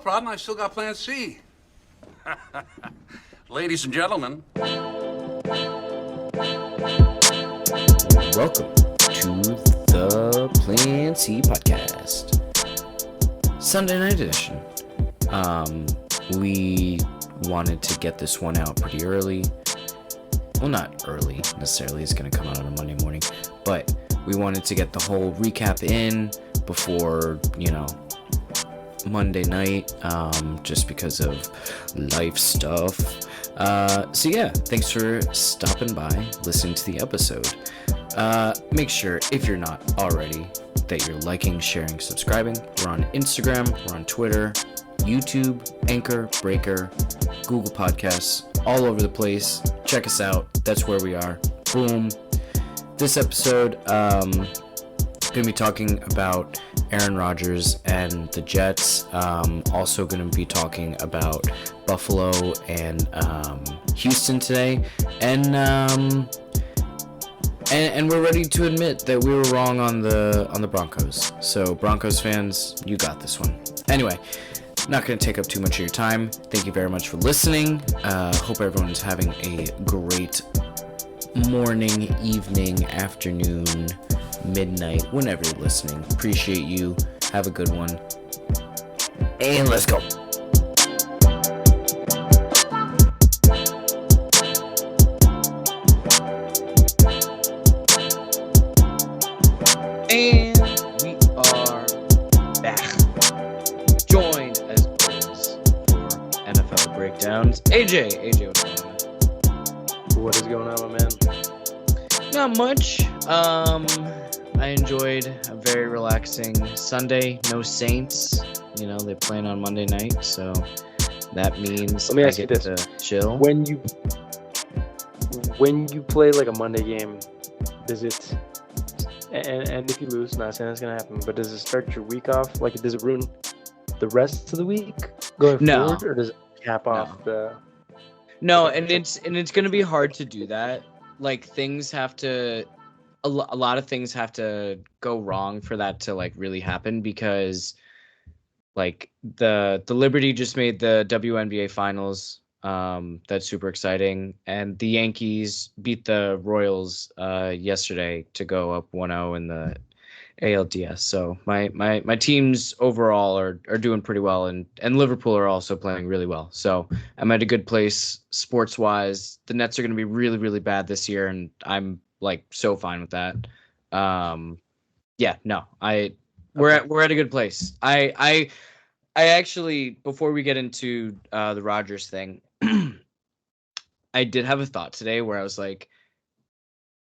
problem. I still got Plan C. Ladies and gentlemen, welcome to the PlanCPodcast, Sunday night edition. We wanted to get this one out pretty early. Well, not early necessarily. It's going to come out on a Monday morning, but we wanted to get the whole recap in before, Monday night, just because of life stuff. So yeah, thanks for stopping by, listening to the episode. Make sure, if you're not already, that you're liking, sharing, subscribing. We're on Instagram, we're on Twitter, YouTube, Anchor, Breaker, Google Podcasts, all over the place. Check us out. That's where we are. Boom. This episode, gonna be talking about Aaron Rodgers and the Jets. Also gonna be talking about Buffalo and Houston today. And we're ready to admit that we were wrong on the Broncos. So Broncos fans, you got this one. Anyway, not going to take up too much of your time. Thank you very much for listening. Hope everyone's having a great morning, evening, afternoon, midnight, whenever you're listening. Appreciate you. Have a good one. And let's go. And we are back. Joined as always for NFL breakdowns. AJ, what's going on? What is going on, my man? Not much. I enjoyed a very relaxing Sunday. No Saints. They're playing on Monday night, so that means Let me I ask you get this. to chill. When you play like a Monday game, does it and if you lose, not saying that's gonna happen, but does it start your week off? Like, does it ruin the rest of the week going forward, or does it cap off the? No, and it's gonna be hard to do that. Like, things have to, a lot of things have to go wrong for that to like really happen, because like the Liberty just made the WNBA finals. That's super exciting, and the Yankees beat the Royals yesterday to go up 1-0 in the ALDS. So my teams overall are doing pretty well, and Liverpool are also playing really well. So I'm at a good place sports wise. The Nets are going to be really, really bad this year, and I'm like so fine with that. We're at a good place. I actually, before we get into the Rodgers thing, I did have a thought today where I was like,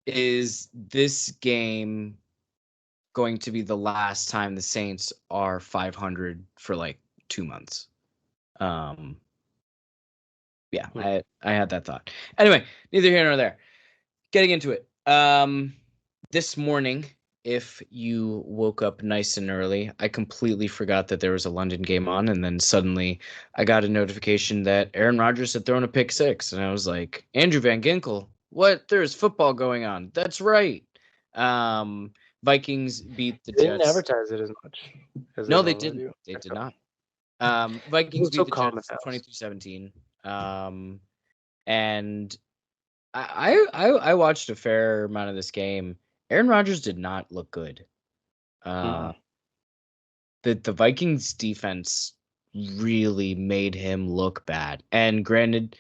is this game going to be the last time the Saints are 500 for like 2 months? I had that thought. Anyway, neither here nor there. Getting into it. This morning, if you woke up nice and early, I completely forgot that there was a London game on, and then suddenly I got a notification that Aaron Rodgers had thrown a pick six, and I was like, Andrew Van Ginkel, what? There's football going on. That's right. Vikings beat the Jets. They didn't advertise it as much. No, they didn't. They did not. Vikings beat the Jets 23-17. And I watched a fair amount of this game. Aaron Rodgers did not look good. The Vikings defense really made him look bad. And granted,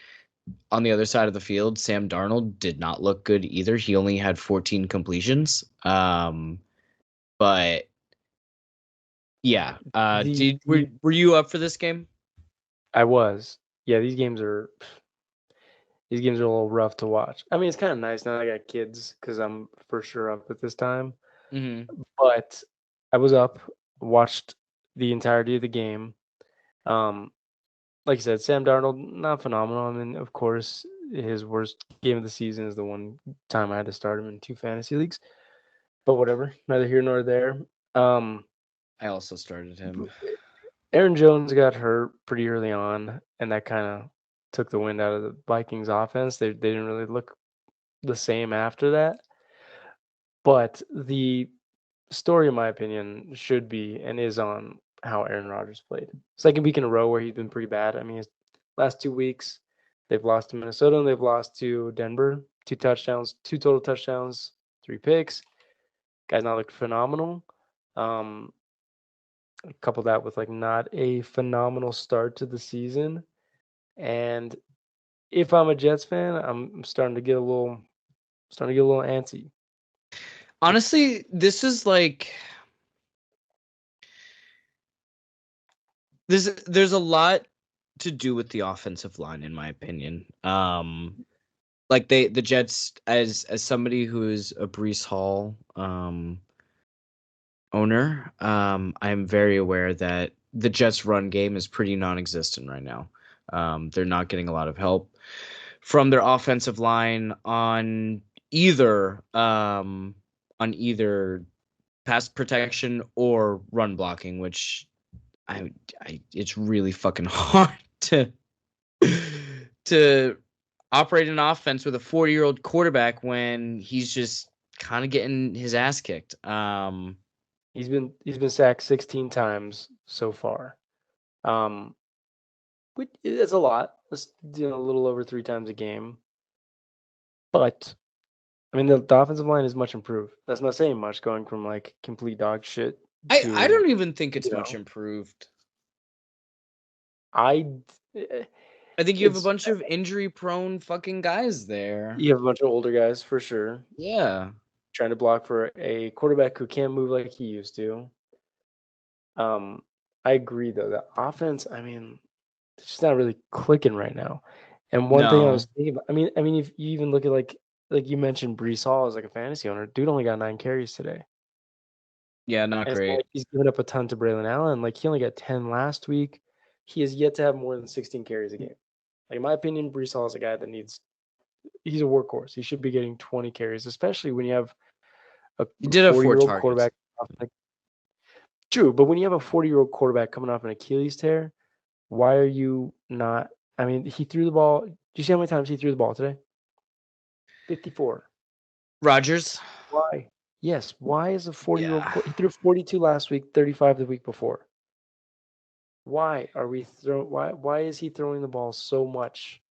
on the other side of the field, Sam Darnold did not look good either. He only had 14 completions. But yeah, were you up for this game? I was. Yeah, these games are a little rough to watch. I mean, it's kind of nice now that I got kids, because I'm for sure up at this time. Mm-hmm. But I was up, watched the entirety of the game. Like I said, Sam Darnold, not phenomenal. I mean, of course, his worst game of the season is the one time I had to start him in 2 fantasy leagues. But whatever, neither here nor there. I also started him. Aaron Jones got hurt pretty early on, and that kind of took the wind out of the Vikings offense. They didn't really look the same after that. But the story, in my opinion, should be and is on how Aaron Rodgers played. Second week in a row where he's been pretty bad. I mean, his last 2 weeks, they've lost to Minnesota and they've lost to Denver. 2 touchdowns, 2 total touchdowns, 3 picks. Guy's not looked phenomenal. Couple that with like not a phenomenal start to the season. And if I'm a Jets fan, I'm starting to get a little antsy. Honestly, this is like there's a lot to do with the offensive line, in my opinion. Like the Jets, as somebody who is a Breece Hall owner, I'm very aware that the Jets' run game is pretty non-existent right now. They're not getting a lot of help from their offensive line on either pass protection or run blocking, which I it's really fucking hard to operate an offense with a 40-year-old quarterback when he's just kind of getting his ass kicked. He's been sacked 16 times so far. Which is a lot. That's a little over 3 times a game. But I mean, the offensive line is much improved. That's not saying much, going from like complete dog shit to. I don't even think it's much improved. I think you have a bunch of injury-prone fucking guys there. You have a bunch of older guys for sure. Yeah. Trying to block for a quarterback who can't move like he used to. I agree though. The offense, I mean, it's just not really clicking right now. And one thing I was thinking about, I mean, if you even look at like you mentioned Breece Hall as like a fantasy owner, dude only got 9 carries today. Yeah, not great. It's not like he's given up a ton to Braylon Allen. Like he only got 10 last week. He has yet to have more than 16 carries a game. Like in my opinion, Breece Hall is a guy that he's a workhorse. He should be getting 20 carries, especially when you have a 40-year-old quarterback. True, but when you have a 40-year-old quarterback coming off an Achilles tear, why are you not? I mean, he threw the ball. Do you see how many times he threw the ball today? 54. Rodgers? Why? Yes. Why is a 40-year-old? He threw 42 last week, 35 the week before. Why are we Why is he throwing the ball so much?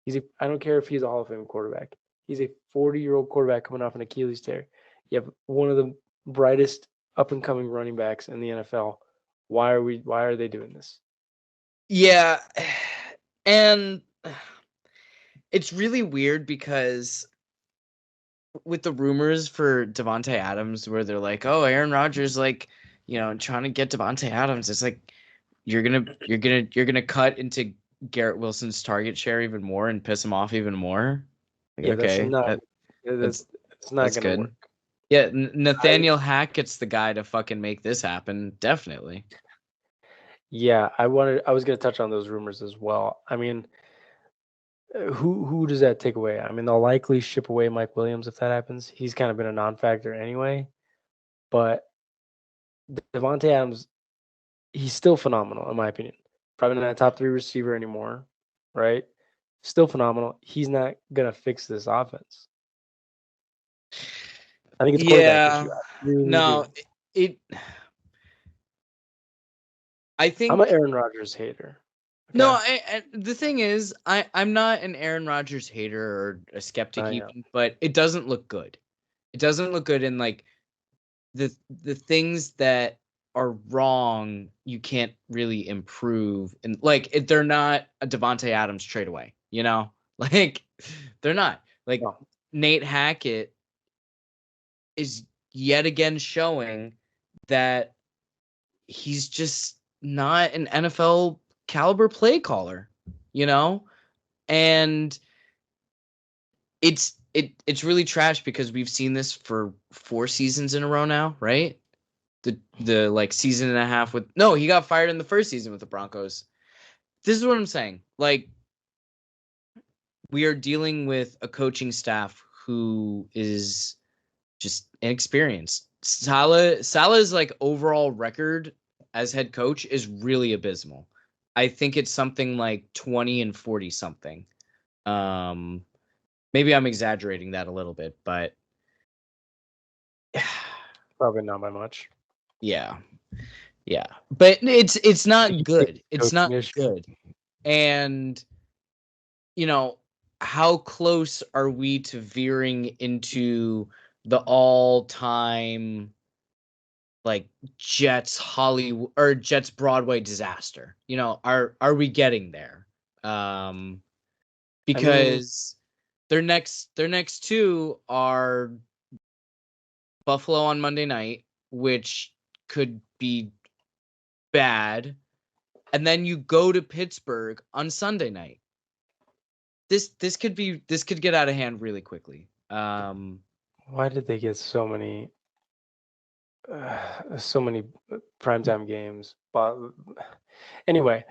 I don't care if he's a Hall of Fame quarterback. He's a 40-year-old quarterback coming off an Achilles tear. You have one of the brightest up-and-coming running backs in the NFL. Why are they doing this? Yeah, and it's really weird because with the rumors for Davante Adams, where they're like, "Oh, Aaron Rodgers, like, trying to get Davante Adams," it's like you're gonna cut into Garrett Wilson's target share even more and piss him off even more. Like, Yeah, okay, that's not gonna good. work. Yeah, Nathaniel Hackett's the guy to fucking make this happen, definitely. Yeah, I was gonna touch on those rumors as well. I mean, who does that take away? I mean, they'll likely ship away Mike Williams if that happens. He's kind of been a non-factor anyway. But Davante Adams, he's still phenomenal in my opinion. Probably not a top 3 receiver anymore, right? Still phenomenal. He's not gonna fix this offense. I think it's quarterback issue. I think I'm an Aaron Rodgers hater. Okay? No, the thing is, I'm not an Aaron Rodgers hater or a skeptic even, but it doesn't look good. It doesn't look good, and like the things that are wrong, you can't really improve, and like they're not a Davante Adams trade away, like they're not. Like Nate Hackett is yet again showing that he's just not an NFL caliber play caller, and it's really trash because we've seen this for 4 seasons in a row now, right? The like season and a half he got fired in the first season with the Broncos. This is what I'm saying. Like, we are dealing with a coaching staff who is just inexperienced. Salah's like overall record as head coach is really abysmal. I think it's something like 20 and 40 something. Maybe I'm exaggerating that a little bit, but probably not by much. Yeah. Yeah, but it's not good. It's Coaching not issue. good. And how close are we to veering into the all-time like Jets Hollywood or Jets Broadway disaster? Are we getting there? I mean, Because their next two are Buffalo on Monday night, which could be bad, and then you go to Pittsburgh on Sunday night. This could get out of hand really quickly. why did they get so many primetime games? But anyway,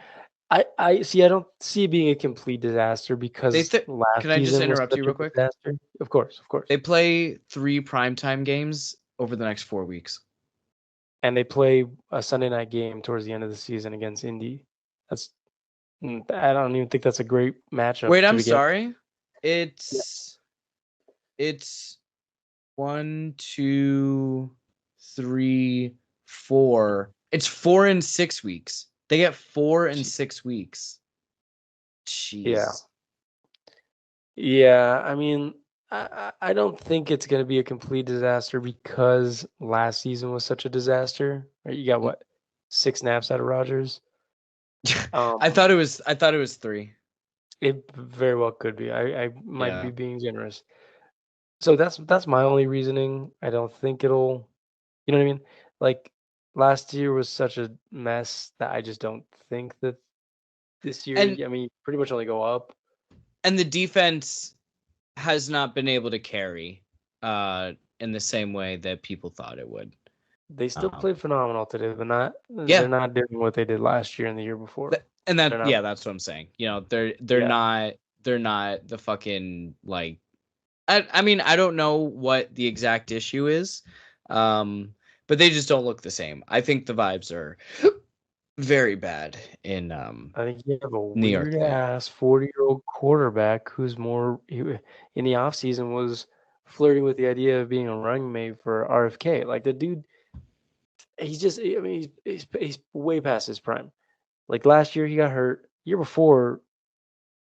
I see. I don't see it being a complete disaster because last Can I just season was interrupt you such a real quick? disaster. Of course, of course. They play 3 primetime games over the next 4 weeks. And they play a Sunday night game towards the end of the season against Indy. I don't even think that's a great matchup. Wait, to I'm begin. sorry. Yeah. It's 1, 2, 3, 4. It's 4 and 6 weeks. They get 4 and 6 weeks. Yeah. Jeez. Yeah. I mean, I don't think it's going to be a complete disaster because last season was such a disaster. Right? You got what, 6 snaps out of Rodgers? I thought it was 3. It very well could be. I might Yeah. be being generous. So that's my only reasoning. I don't think it'll, you know what I mean? Like last year was such a mess that I just don't think that this year, And I mean, pretty much only go up. and the defense has not been able to carry in the same way that people thought it would. They still played phenomenal today, but Yeah. they're not doing what they did last year and the year before. And They're not. that's what I'm saying. They're Yeah. not the fucking like I mean, I don't know what the exact issue is. But they just don't look the same. I think the vibes are very bad in I think you have a New York weird today. ass 40-year-old quarterback who's in the offseason was flirting with the idea of being a running mate for RFK. Like the dude, he's just, I mean, he's way past his prime. Like last year he got hurt. Year before,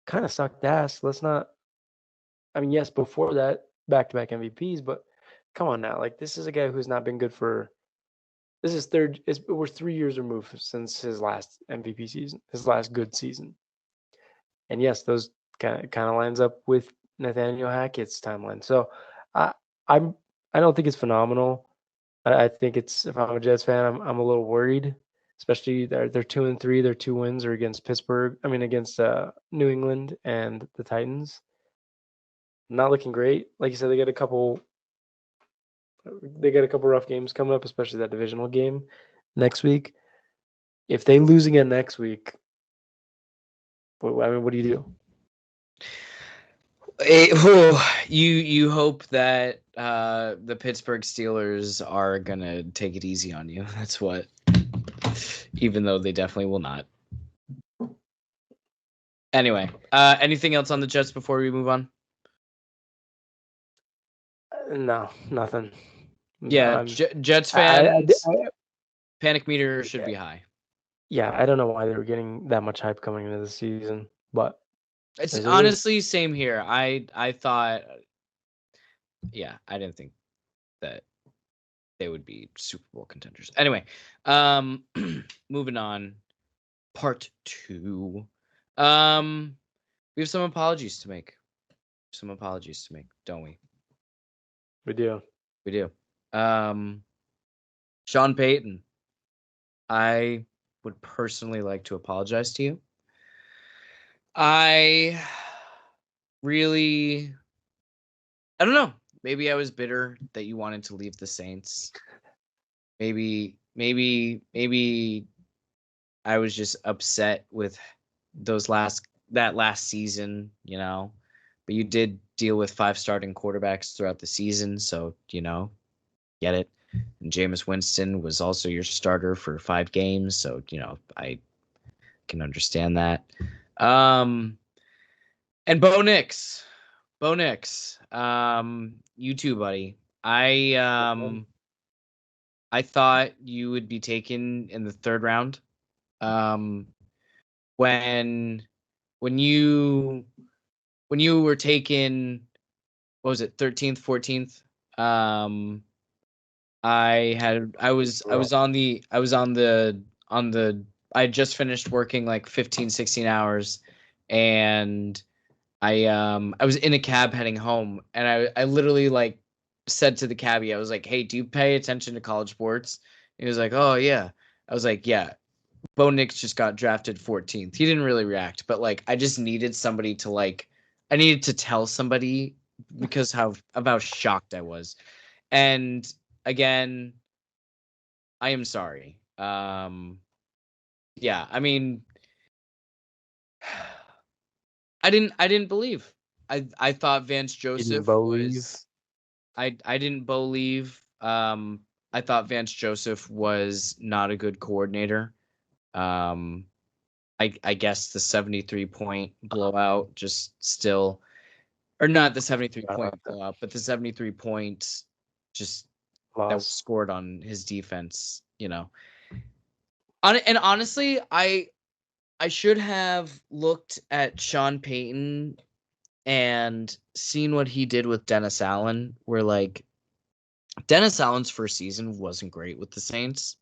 kind of sucked ass. Let's not. I mean, yes, before that, back-to-back MVPs, but come on now. Like this is a guy who's not been good for. This is third. We're 3 years removed since his last MVP season, his last good season. And yes, those kind of lines up with Nathaniel Hackett's timeline. So I I'm I don't think it's phenomenal. I think it's, if I'm a Jets fan, I'm a little worried, especially they're 2-3. Their 2 wins are against Pittsburgh. I mean against New England and the Titans. Not looking great. Like you said, they got a couple rough games coming up, especially that divisional game next week. If they lose again next week, what do you do? You hope that the Pittsburgh Steelers are gonna take it easy on you. That's what. Even though they definitely will not. Anyway, anything else on the Jets before we move on? No, nothing. Yeah, Jets fans, panic meter should be high. Yeah, I don't know why they were getting that much hype coming into the season, but it's honestly same here. I thought, yeah, I didn't think that they would be Super Bowl contenders. Anyway, moving on. Part 2. We have some apologies to make. Don't we? We do. We do. Sean Payton, I would personally like to apologize to you. I don't know. Maybe I was bitter that you wanted to leave the Saints. Maybe I was just upset with that last season, But you did deal with 5 starting quarterbacks throughout the season, so get it. And Jameis Winston was also your starter for 5 games, so I can understand that. And Bo Nix, you too, buddy. I thought you would be taken in the 3rd round. When you were taken, what was it, 13th, 14th? I was on the I had just finished working like 15, 16 hours, and I was in a cab heading home, and I literally like said to the cabbie, I was like, "Hey, do you pay attention to college sports?" He was like, "Oh yeah." I was like, "Yeah, Bo Nix just got drafted 14th." He didn't really react, but like I just needed somebody to like I needed to tell somebody because of how shocked I was. And again, I am sorry. Yeah, I mean, I didn't believe. I thought Vance You didn't Joseph believe. was I didn't believe. I thought Vance Joseph was not a good coordinator. Um, I guess the 73-point blowout just still, or not the 73-point blowout, but the 73 points just that was Loss. scored on his defense. And honestly, I should have looked at Sean Payton and seen what he did with Dennis Allen, where like Dennis Allen's first season wasn't great with the Saints,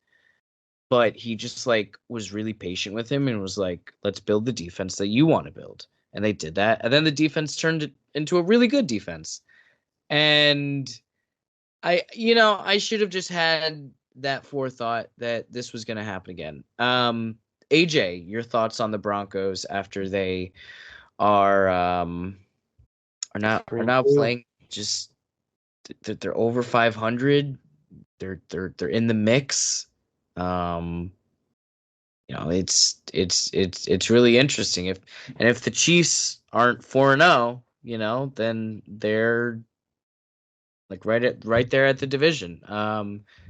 but he just like was really patient with him and was like, let's build the defense that you want to build. And they did that. And then the defense turned it into a really good defense. And I should have just had that forethought that this was going to happen again. AJ, your thoughts on the Broncos after they are now 3-2. playing just they're over 500. They're in the mix. Um, it's really interesting if the Chiefs aren't 4-0, then they're like right there at the division.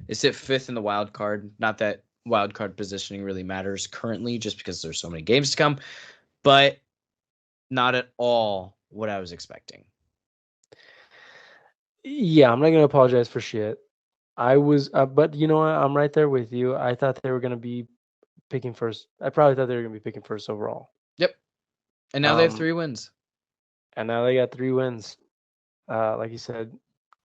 They sit 5th in the wild card. Not that wild card positioning really matters currently, just because there's so many games to come, but not at all what I was expecting. Yeah, I'm not gonna apologize for shit. I was, but you know what? I'm right there with you. I thought they were gonna be picking first. I probably thought they were gonna be picking first overall. Yep. And now they have Um, 3 wins. and now they got 3 wins. Like you said,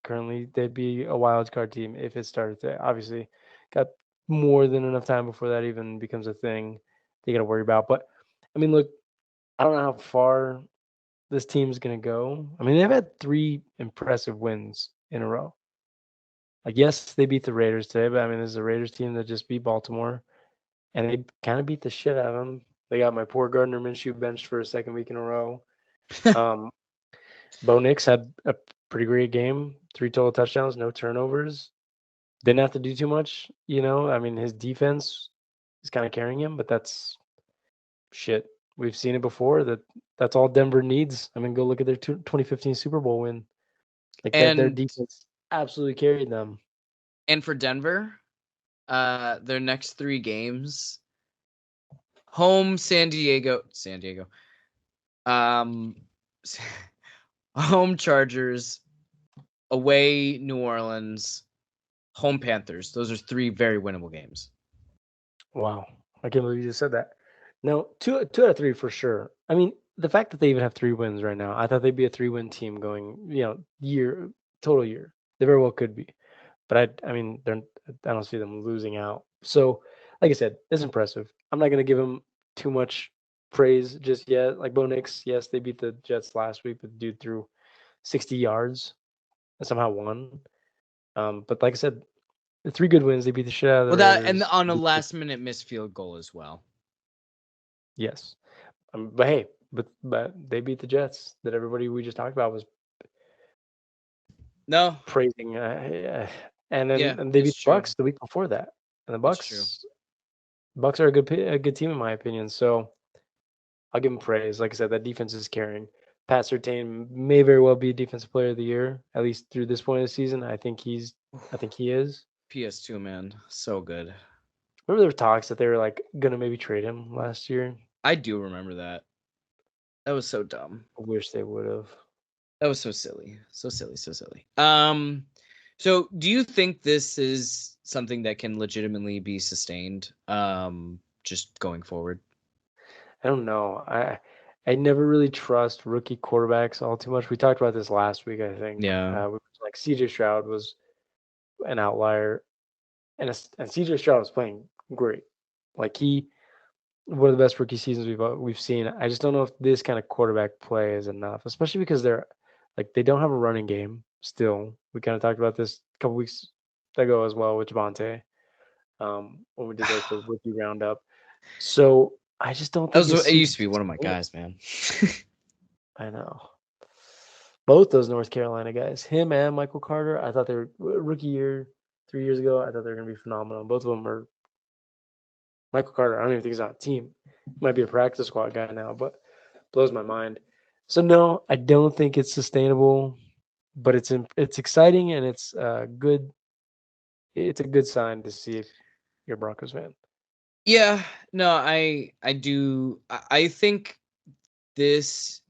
currently they'd be a wild card team if it started today. Obviously, got more than enough time before that even becomes a thing they got to worry about. But I mean, look, I don't know how far this team's gonna go. I mean, they've had 3 impressive wins in a row. Like, yes, they beat the Raiders today, but I mean, this is a Raiders team that just beat Baltimore, and they kind of beat the shit out of them. They got my poor Gardner Minshew benched for a second week in a row. Um, Bo Nix had a pretty great game, 3 total touchdowns, no turnovers. Didn't have to do too much, I mean, his defense is kind of carrying him, but that's shit. We've seen it before. That's all Denver needs. I mean, go look at their 2015 Super Bowl win. Like that, their And defense absolutely carried them. for Denver, their next 3 games: home San Diego, um, home Chargers, away New Orleans, home Panthers. Those are 3 very winnable games. Wow, I can't believe you just said that. No, two out of three for sure. I mean, the fact that they even have 3 wins right now, I thought they'd be a 3-win team going, total year. They very well could be, but I mean, I don't see them losing out. So, like I said, it's impressive. I'm not gonna give them too much praise just yet. Like Bo Nix, yes, they beat the Jets last week, but the dude threw 60 yards and somehow won. But like I said, the 3 good wins. They beat the shit out of the Well, that and Raiders. on a last minute missed field goal as well. Yes. But hey, but they beat the Jets that everybody we just talked about was No, praising, and then yeah, they it's beat the true. Bucks the week before that, and the It's true. Bucks are a good team in my opinion. So I'll give them praise. Like I said, that defense is carrying. Pat Surtain may very well be Defensive Player of the Year, at least through this point of the season. I think he is. PS2, man, so good. Remember there were talks that they were like gonna maybe trade him last year. I do remember that. That was so dumb. I wish they would have. That was so silly. So silly, so silly. So do you think this is something that can legitimately be sustained just going forward? I don't know. I never really trust rookie quarterbacks all too much. We talked about this last week, I think. Yeah. Like CJ Stroud was an outlier, and CJ Stroud was playing great. Like one of the best rookie seasons we've seen. I just don't know if this kind of quarterback play is enough, especially because they don't have a running game still. We kind of talked about this a couple weeks ago as well with Javonte, when we did like the rookie roundup. So I just don't think It used to be one of my guys, man. I know. Both those North Carolina guys, him and Michael Carter, I thought they were rookie year 3 years ago. I thought they were going to be phenomenal. Both of them are. Michael Carter, I don't even think he's on a team. Might be a practice squad guy now, but blows my mind. So no, I don't think it's sustainable, but it's exciting and it's good. It's a good sign to see if you're a Broncos fan. Yeah, no, I do. I think this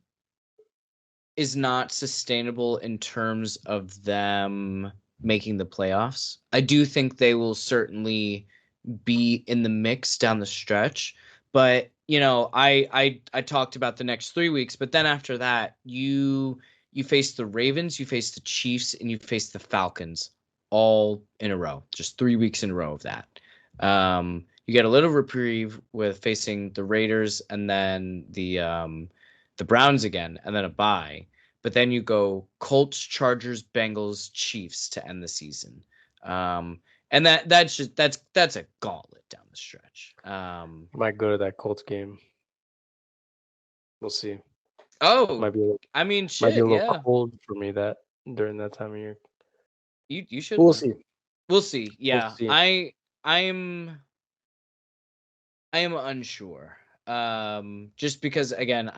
is not sustainable in terms of them making the playoffs. I do think they will certainly be in the mix down the stretch, but I talked about the next 3 weeks, but then after that, you face the Ravens, you face the Chiefs, and you face the Falcons all in a row. Just 3 weeks in a row of that. You get a little reprieve with facing the Raiders and then the Browns again, and then a bye. But then you go Colts, Chargers, Bengals, Chiefs to end the season. And that's a gauntlet down the stretch. Might go to that Colts game. We'll see. Oh, might be I mean, might be shit, a little yeah. cold for me that during that time of year. You should. We'll see. We'll see. Yeah, We'll see. I am unsure. Just because again,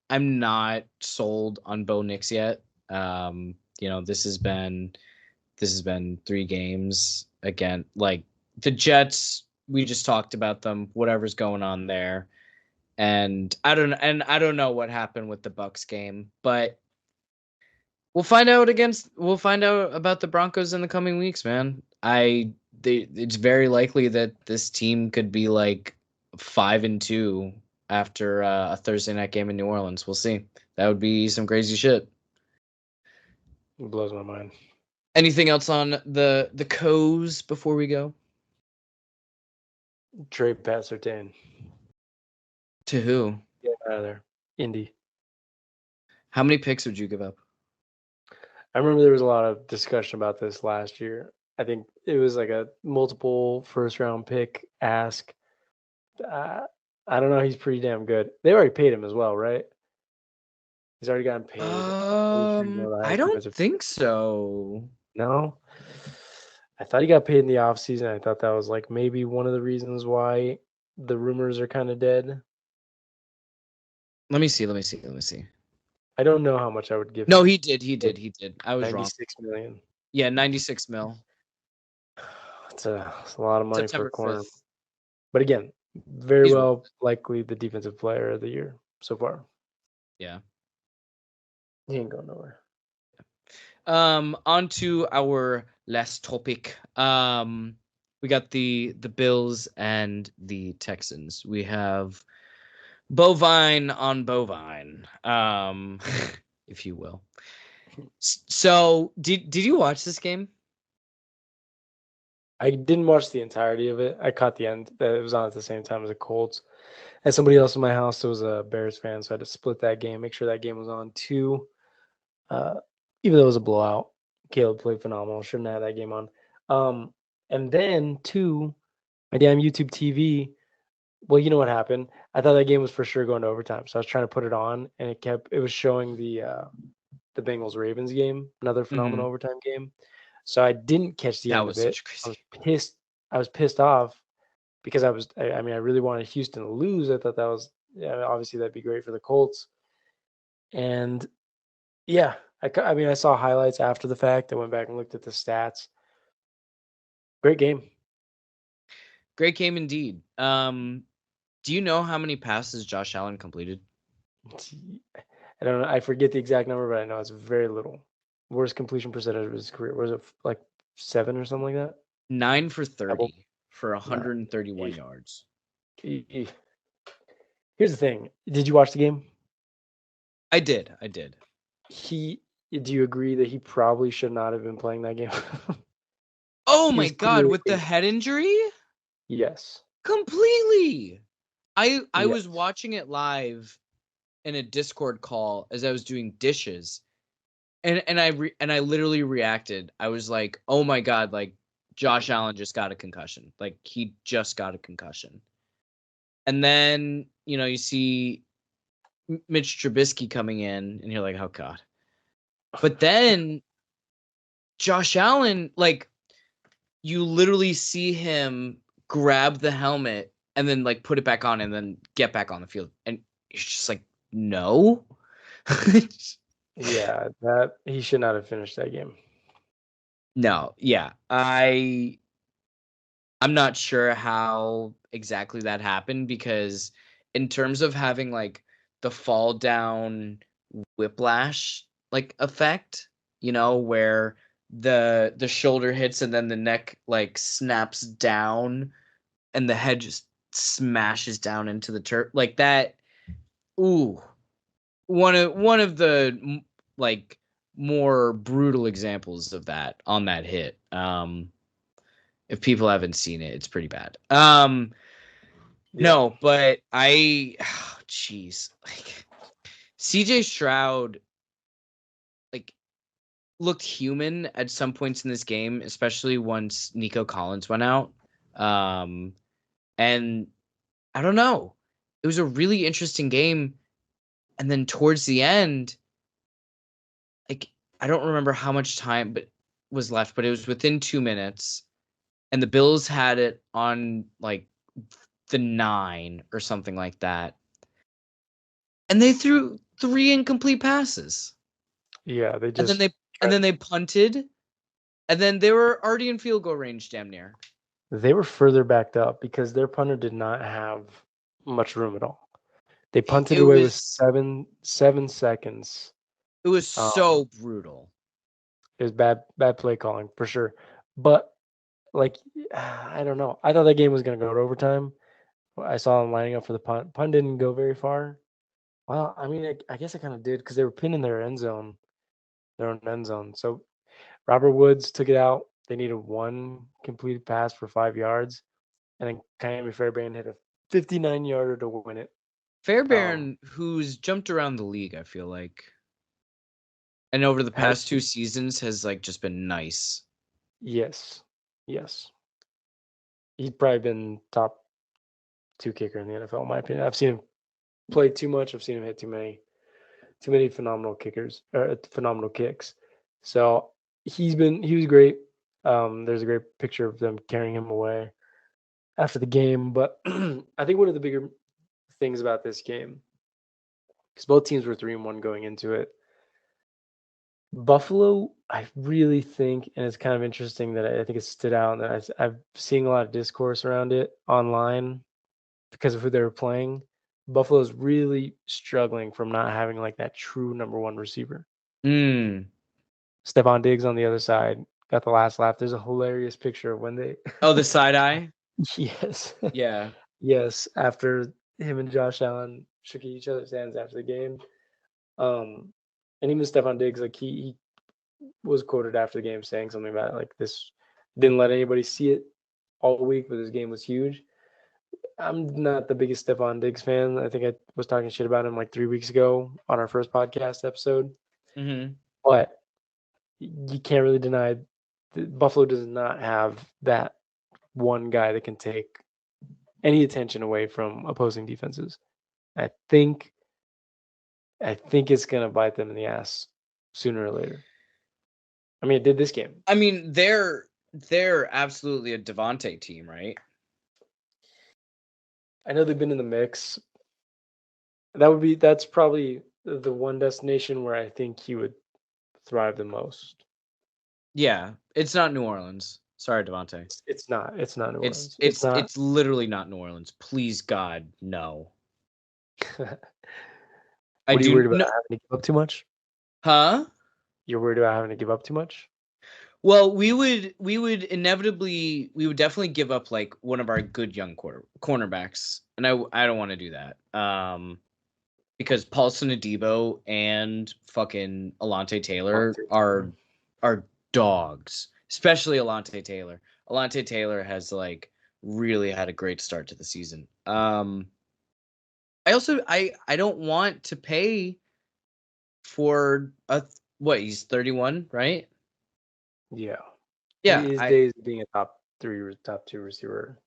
I'm not sold on Bo Nix yet. This has been 3 games again. Like the Jets, we just talked about them. Whatever's going on there, and I don't know what happened with the Bucks game, but we'll find out about the Broncos in the coming weeks, man. It's very likely that this team could be like 5-2 after a Thursday night game in New Orleans. We'll see. That would be some crazy shit. It blows my mind. Anything else on the Coes before we go? Trade Pat Surtain. To who? Get out of there. Indy. How many picks would you give up? I remember there was a lot of discussion about this last year. I think it was like a multiple first round pick ask. I don't know. He's pretty damn good. They already paid him as well, right? He's already gotten paid. I don't think so. No. I thought he got paid in the offseason. I thought that was like maybe one of the reasons why the rumors are kind of dead. Let me see. I don't know how much I would give. No, he did. I was wrong. 96 million. Yeah, 96 mil. It's a lot of money September for a corner. 5th. But again, very well likely the defensive player of the year so far. Yeah. He ain't going nowhere. On to our last topic. We got the Bills and the Texans. We have bovine on bovine, if you will. So, did you watch this game? I didn't watch the entirety of it. I caught the end. It was on at the same time as the Colts. And somebody else in my house that was a Bears fan, so I had to split that game, make sure that game was on too. Even though it was a blowout, Caleb played phenomenal. Shouldn't have had that game on. And then two, my damn YouTube TV. Well, you know what happened? I thought that game was for sure going to overtime, so I was trying to put it on, and it was showing the Bengals Ravens game, another phenomenal overtime game. So I didn't catch the end of it. I was pissed. I was pissed off because I really wanted Houston to lose. I thought that was obviously that'd be great for the Colts. And yeah, I saw highlights after the fact. I went back and looked at the stats. Great game. Great game indeed. Do you know how many passes Josh Allen completed? I don't know. I forget the exact number, but I know it's very little. Worst completion percentage of his career. Was it like 7 or something like that. 9 for 30 Double. for 131 yards. Here's the thing. Did you watch the game? I did. Do you agree that he probably should not have been playing that game? Oh my God, with the head injury? Yes. Completely. I Yes. was watching it live in a Discord call as I was doing dishes. And I literally reacted. I was like, "Oh my God, like Josh Allen just got a concussion. Like he just got a concussion." And then, you see Mitch Trubisky coming in and you're like, "Oh God." But then Josh Allen, like, you literally see him grab the helmet and then like put it back on and then get back on the field. And it's just like, no. Yeah, that he should not have finished that game. No, yeah. I'm not sure how exactly that happened, because in terms of having like the fall down whiplash like effect, where the shoulder hits and then the neck like snaps down and the head just smashes down into the turf like that. Ooh, one of the like more brutal examples of that on that hit. If people haven't seen it, it's pretty bad. No, but jeez, like CJ Stroud, like, looked human at some points in this game, especially once Nico Collins went out. And I don't know, it was a really interesting game. And then towards the end, like, I don't remember how much time was left, but it was within 2 minutes, and the Bills had it on like the 9 or something like that. And they threw 3 incomplete passes. Yeah, they just and then they punted, and then they were already in field goal range damn near. They were further backed up because their punter did not have much room at all. They punted away with 7 seconds. It was so brutal. It was bad play calling for sure. But like, I don't know. I thought that game was going to go to overtime. I saw them lining up for the punt. Punt didn't go very far. Well, I mean, I guess it kind of did because they were pinning their own end zone. So Robert Woods took it out. They needed 1 completed pass for 5 yards, and then Ka'imi Fairbairn hit a 59-yarder to win it. Fairbairn, who's jumped around the league, I feel like, and over the past 2 seasons has like just been nice. Yes. He's probably been top 2 kicker in the NFL, in my opinion. I've seen him play too much. I've seen him hit too many phenomenal kicks. So he was great. There's a great picture of them carrying him away after the game. But I think one of the bigger things about this game, because both teams were 3-1 going into it, Buffalo, I really think, and it's kind of interesting that I think it stood out, and that I've seen a lot of discourse around it online because of who they were playing. Buffalo's really struggling from not having like that true number 1 receiver. Stephon Diggs on the other side got the last laugh. There's a hilarious picture of when they the side eye. Yes. Yeah. Yes, after him and Josh Allen shook each other's hands after the game. And even Stephon Diggs, like he was quoted after the game saying something about like this didn't let anybody see it all week, but this game was huge. I'm not the biggest Stephon Diggs fan. I think I was talking shit about him like 3 weeks ago on our first podcast episode. Mm-hmm. But you can't really deny that Buffalo does not have that one guy that can take any attention away from opposing defenses. I think it's gonna bite them in the ass sooner or later. I mean, it did this game. I mean, they're absolutely a Devontae team, right? I know they've been in the mix. That's probably the one destination where I think he would thrive the most. Yeah, it's not New Orleans. Sorry, Devontae. It's not New Orleans. It's literally not New Orleans. Please God, no. What are you worried about having to give up too much? Huh? You're worried about having to give up too much? Well, we would definitely give up like one of our good young cornerbacks, and I don't want to do that. Because Paulson Adebo and fucking Alante Taylor are dogs, especially Alante Taylor. Alante Taylor has like really had a great start to the season. I also I don't want to pay for what, he's 31, right? Yeah. Yeah, His days of being a top two receiver.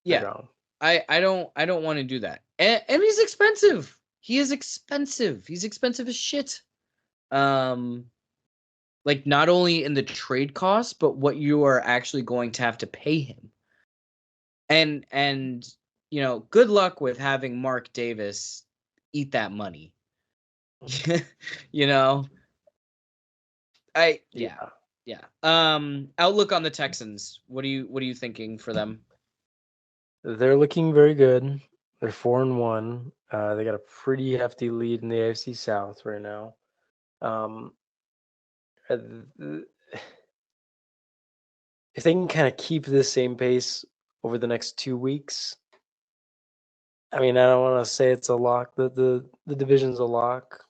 yeah. I don't want to do that. And he's expensive. He is expensive. He's expensive as shit. Like not only in the trade cost, but what you are actually going to have to pay him. And you know, good luck with having Mark Davis eat that money. You know, yeah. Outlook on the Texans. What are you thinking for them? They're looking very good. They're 4-1. They got a pretty hefty lead in the AFC South right now. If they can kind of keep this same pace over the next 2 weeks, I mean, I don't want to say it's a lock. The division's a lock,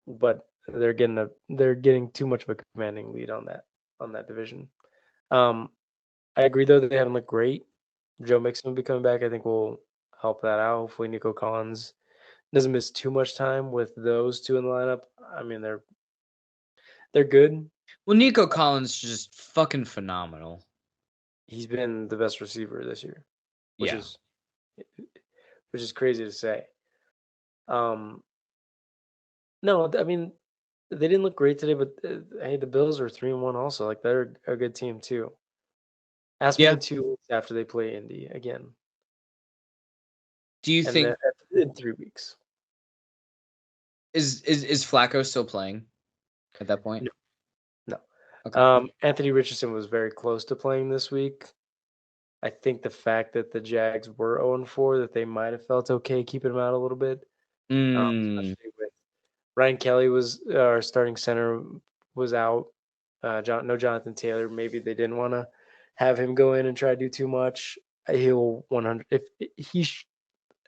but they're getting too much of a commanding lead on that division. I agree though that they haven't looked great. Joe Mixon will be coming back. I think will help that out. Hopefully, Nico Collins doesn't miss too much time with those two in the lineup. I mean, they're good. Well, Nico Collins is just fucking phenomenal. He's been the best receiver this year, which Yeah. is crazy to say. No, I mean, they didn't look great today, but hey, the Bills are 3-1 also. Like they're a good team too. Ask me in 2 weeks after they play Indy again. Do you think in 3 weeks? Is Flacco still playing at that point? No. Okay. Anthony Richardson was very close to playing this week. I think the fact that the Jags were 0-4, that they might have felt okay keeping him out a little bit. Especially with Ryan Kelly was our starting center was out. No Jonathan Taylor. Maybe they didn't want to have him go in and try to do too much. He'll 100 if he's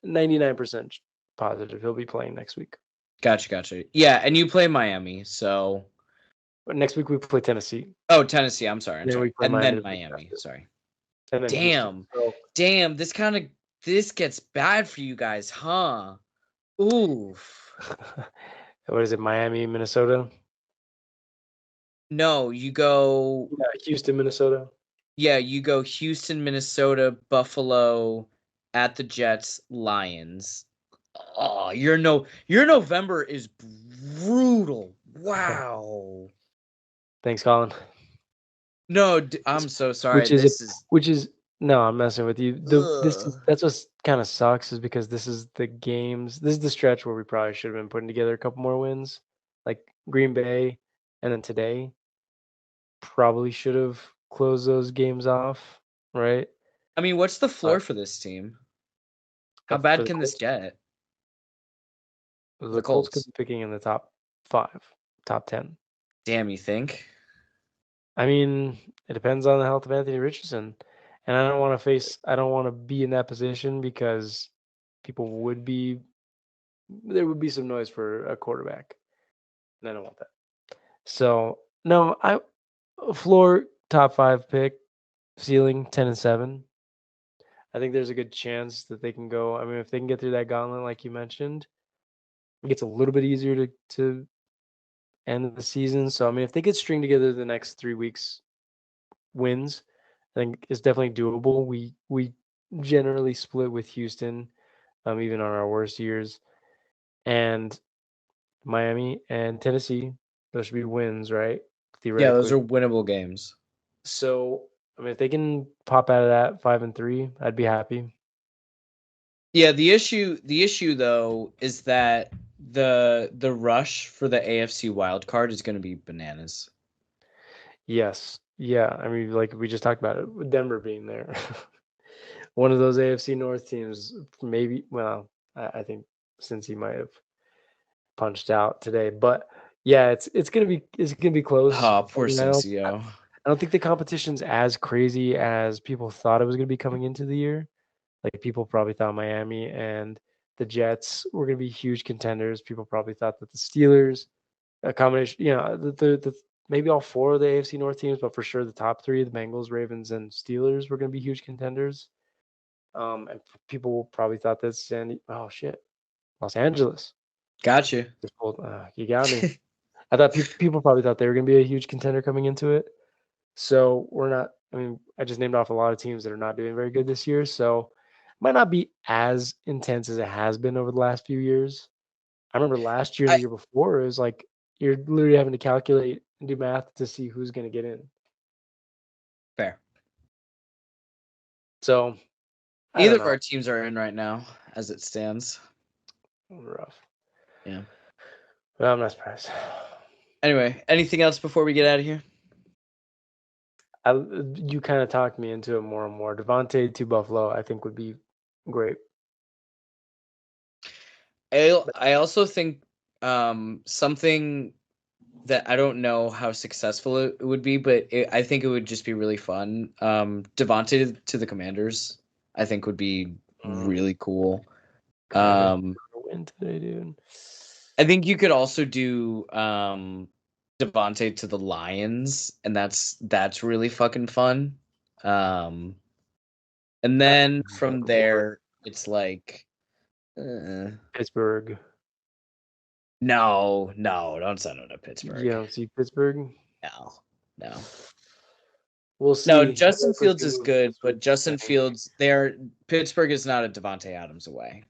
99% positive he'll be playing next week. Gotcha. Yeah, and you play Miami, so. But next week we play Tennessee. Oh, Tennessee. I'm sorry. And then Miami. Sorry. And then Damn. This gets bad for you guys, huh? Oof. What is it? Miami, Minnesota? No, you go. Houston, Minnesota. Yeah, you go Houston, Minnesota, Buffalo, at the Jets, Lions. Oh, your November is brutal. Wow. Thanks, Colin. No, I'm so sorry. No, I'm messing with you. That's what kind of sucks is because this is the stretch where we probably should have been putting together a couple more wins, like Green Bay, and then today. Probably should have closed those games off, right? I mean, what's the floor for this team? How bad can this get? The Colts could be picking in the top 5, top 10. Damn, you think? I mean, it depends on the health of Anthony Richardson. And I don't want to be in that position because there would be some noise for a quarterback. And I don't want that. So, no, floor top 5 pick, ceiling 10-7. I think there's a good chance that they can go. I mean, if they can get through that gauntlet like you mentioned, it gets a little bit easier to end the season. So, I mean, if they could string together the next 3 weeks wins, I think it's definitely doable. We generally split with Houston, even on our worst years, and Miami and Tennessee. Those should be wins, right? Yeah, those are winnable games. So, I mean, if they can pop out of that 5-3, I'd be happy. Yeah, the issue though is that the rush for the AFC wild card is going to be bananas. Yes. Yeah. I mean, like we just talked about it, with Denver being there. One of those AFC North teams, maybe. Well, I think since he might have punched out today, but yeah, it's gonna be close. Oh, poor Cincio. I don't think the competition's as crazy as people thought it was going to be coming into the year. Like people probably thought Miami and the Jets were going to be huge contenders. People probably thought that the Steelers, a combination, the maybe all four of the AFC North teams, but for sure the top three, the Bengals, Ravens, and Steelers were going to be huge contenders. And people probably thought that Los Angeles. Got you. You got me. I thought people probably thought they were going to be a huge contender coming into it. So we're not. I mean, I just named off a lot of teams that are not doing very good this year. So it might not be as intense as it has been over the last few years. I remember last year and the year before, it was like you're literally having to calculate and do math to see who's going to get in. Fair. So either of our teams are in right now, as it stands. Rough. Yeah. Well, I'm not surprised. Anyway, anything else before we get out of here? You kind of talked me into it more and more. Devontae to Buffalo, I think would be great. I also think something that I don't know how successful it would be, but I think it would just be really fun. Devontae to the Commanders, I think would be really cool. Win today, dude. I think you could also do Devontae to the Lions, and that's really fucking fun. And then from there, it's like Pittsburgh. No, don't send him to Pittsburgh. You don't see Pittsburgh? No. We'll see. No, Justin Fields is good, but Justin Fields, Pittsburgh is not a Devontae Adams away.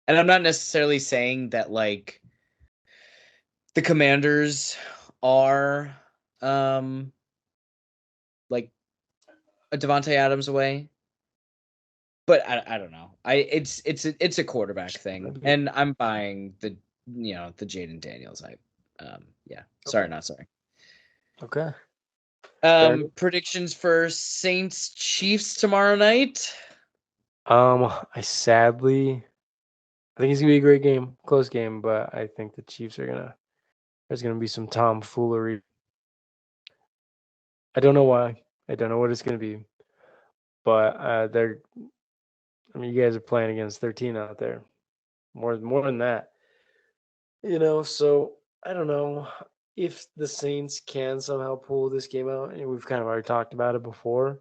And I'm not necessarily saying that like the Commanders are like a Devontae Adams away. But I don't know. It's a quarterback thing, and I'm buying the Jaden Daniels hype. Yeah. Sorry, not sorry. Okay. Predictions for Saints Chiefs tomorrow night. I think it's gonna be a great game, close game, but I think the Chiefs there's gonna be some tomfoolery. I don't know why. I don't know what it's gonna be, but you guys are playing against 13 out there, more than that. So I don't know if the Saints can somehow pull this game out, and we've kind of already talked about it before.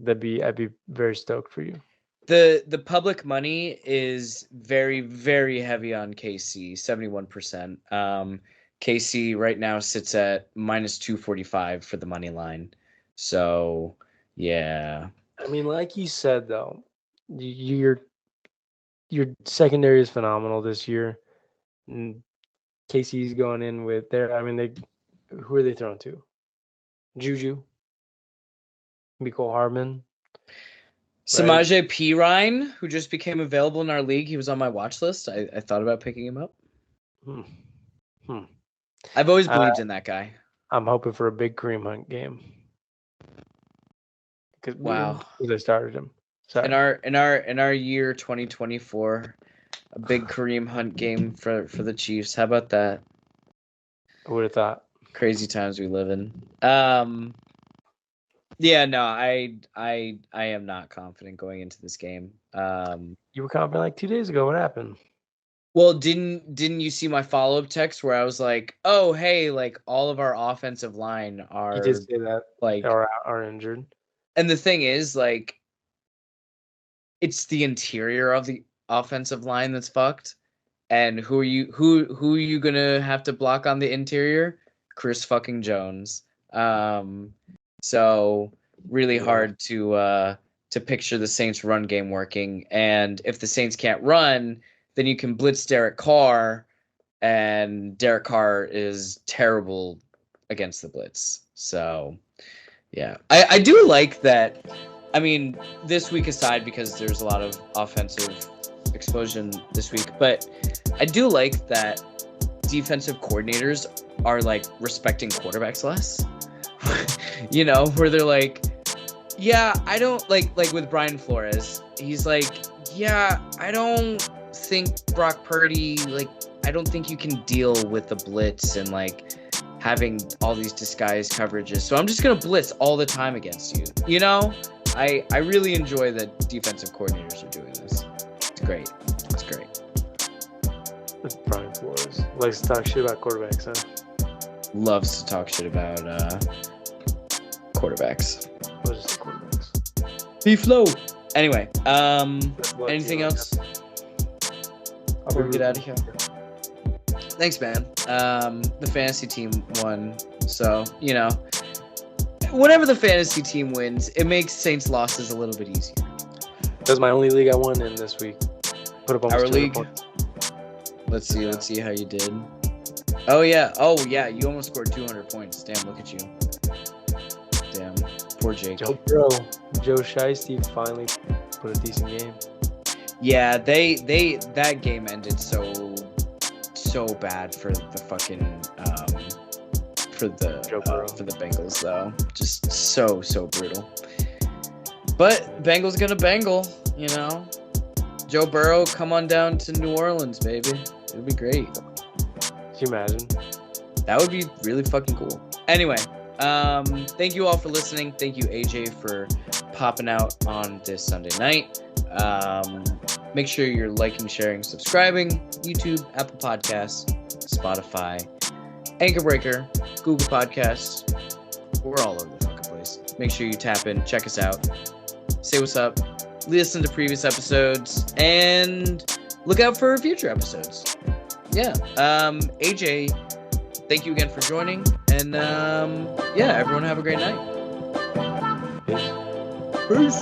I'd be very stoked for you. The public money is very, very heavy on KC, 71%. KC right now sits at minus 245 for the money line. So yeah. I mean, like you said though, your secondary is phenomenal this year. KC's going in with who are they throwing to? Juju, Mecole Hardman, Samaje Perine, who just became available in our league. He was on my watch list. I thought about picking him up. I've always believed in that guy. I'm hoping for a big Kareem Hunt game. Wow. Because I started him. Sorry. In our year 2024, a big Kareem Hunt game for the Chiefs. How about that? I would have thought. Crazy times we live in. Yeah, no, I am not confident going into this game. You were confident like 2 days ago. What happened? Well, didn't you see my follow-up text where I was like, "Oh, hey, like all of our offensive line are." You did say that, like are injured. And the thing is, like, it's the interior of the offensive line that's fucked. And who are you gonna have to block on the interior? Chris fucking Jones. So really hard to picture the Saints run game working. And if the Saints can't run, then you can blitz Derek Carr, and Derek Carr is terrible against the blitz. So yeah, I do like that. I mean, this week aside, because there's a lot of offensive explosion this week, but I do like that defensive coordinators are like respecting quarterbacks less. Where they're like, yeah, I don't like with Brian Flores. He's like, yeah, I don't think Brock Purdy, like, I don't think you can deal with the blitz and like having all these disguised coverages. So I'm just going to blitz all the time against you. You know, I really enjoy that defensive coordinators are doing this. It's great. It's great. Brian Flores likes to talk shit about quarterbacks, huh? Loves to talk shit about quarterbacks. Or just the quarterbacks. B-Flow. Anyway, anything else? Before we get out of here. Thanks, man. The fantasy team won, so you know, whenever the fantasy team wins, it makes Saints' losses a little bit easier. That was my only league I won in this week. Put up almost Our league. points. Let's see how you did. Oh yeah, you almost scored 200 points. Damn, look at you. Damn, poor Jake. Joe Shiesty finally put a decent game. Yeah, that game ended so bad for the fucking for the Bengals though. Just so brutal. But Bengals gonna Bengal, you know. Joe Burrow, come on down to New Orleans, baby. It'll be great. Can you imagine? That would be really fucking cool. Anyway, thank you all for listening. Thank you, AJ, for popping out on this Sunday night. Make sure you're liking, sharing, subscribing. YouTube, Apple Podcasts, Spotify, Anchor Breaker, Google Podcasts. We're all over the fucking place. Make sure you tap in, check us out, say what's up, listen to previous episodes, and look out for future episodes. Yeah. AJ, thank you again for joining. And yeah, everyone have a great night. Peace. Peace.